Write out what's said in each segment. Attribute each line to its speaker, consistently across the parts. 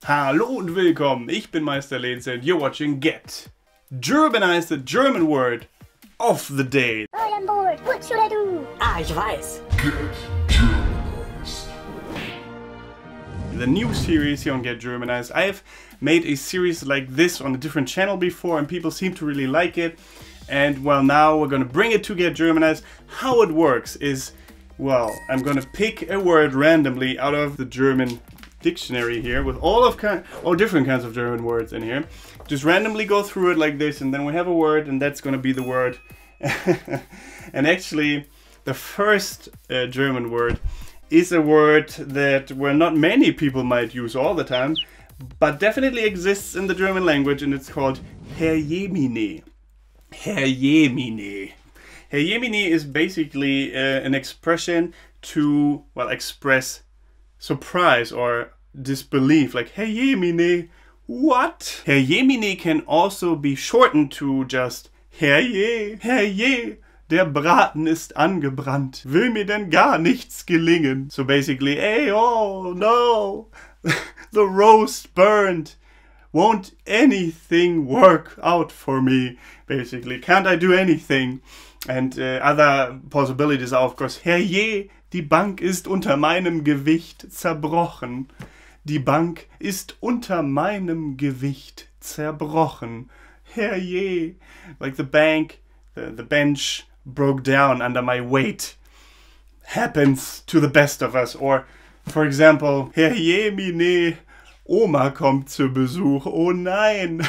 Speaker 1: Hallo und willkommen, ich bin Meister Lenz and you're watching Get Germanized, the German word of the day.
Speaker 2: All on board, what should I do?
Speaker 3: Ah, ich weiß.
Speaker 1: The new series here on Get Germanized. I've made a series like this on a different channel before and people seem to really like it. And well, now we're gonna bring it to Get Germanized. How it works is, well, I'm gonna pick a word randomly out of the German dictionary here with all different kinds of German words in here. Just randomly go through it like this, and then we have a word, and that's gonna be the word. And actually, the first German word is a word that not many people might use all the time, but definitely exists in the German language, and it's called Herrjemine. Herrjemine. Herrjemine is basically an expression to, well, express surprise or disbelief, like Herrjemine, what? Herrjemine can also be shortened to just Herrje, Herrje, der Braten ist angebrannt, will mir denn gar nichts gelingen. So basically, hey, oh no, the roast burned, won't anything work out for me, basically, can't I do anything? And other possibilities are, of course, Herrje, die Bank ist unter meinem Gewicht zerbrochen. Die Bank ist unter meinem Gewicht zerbrochen. Herrje, like the bank, the bench broke down under my weight. Happens to the best of us. Or, for example, Herrjemine, Oma kommt zu Besuch. Oh nein.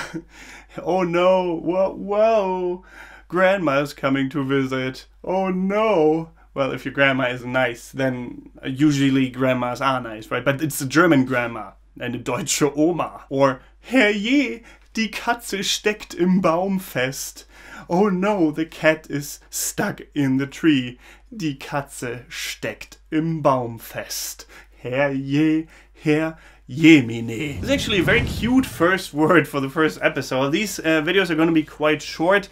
Speaker 1: Oh no. Whoa. Grandma is coming to visit. Oh no. Well, if your grandma is nice, then usually grandmas are nice, right? But it's a German grandma, eine deutsche Oma. Or, Herrje, die Katze steckt im Baum fest. Oh no, the cat is stuck in the tree. Die Katze steckt im Baum fest. Herrje, Herrjemine. It's actually a very cute first word for the first episode. These videos are going to be quite short.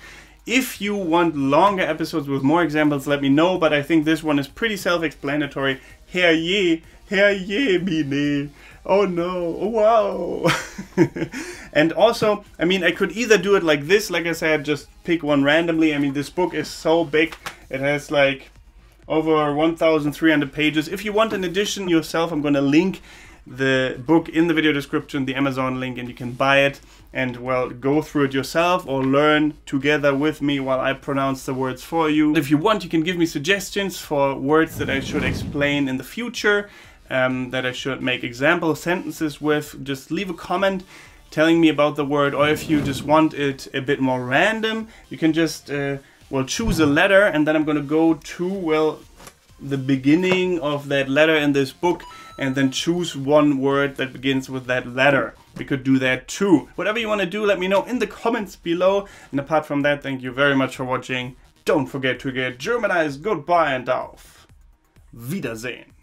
Speaker 1: If you want longer episodes with more examples, let me know, but I think this one is pretty self-explanatory. Herrje, Herrjemine. Oh no, wow. And also, I mean, I could either do it like this, like I said, just pick one randomly. I mean, this book is so big, it has like over 1,300 pages. If you want an edition yourself, I'm gonna link the book in the video description, the Amazon link, and you can buy it and, well, go through it yourself or learn together with me while I pronounce the words for you. If you want, you can give me suggestions for words that I should explain in the future, that I should make example sentences with. Just leave a comment telling me about the word, or if you just want it a bit more random, you can just, well, choose a letter, and then I'm gonna go to, well, the beginning of that letter in this book and then choose one word that begins with that letter. We could do that too. Whatever you want to do, let me know in the comments below. And apart from that, thank you very much for watching. Don't forget to get Germanized. Goodbye and auf Wiedersehen.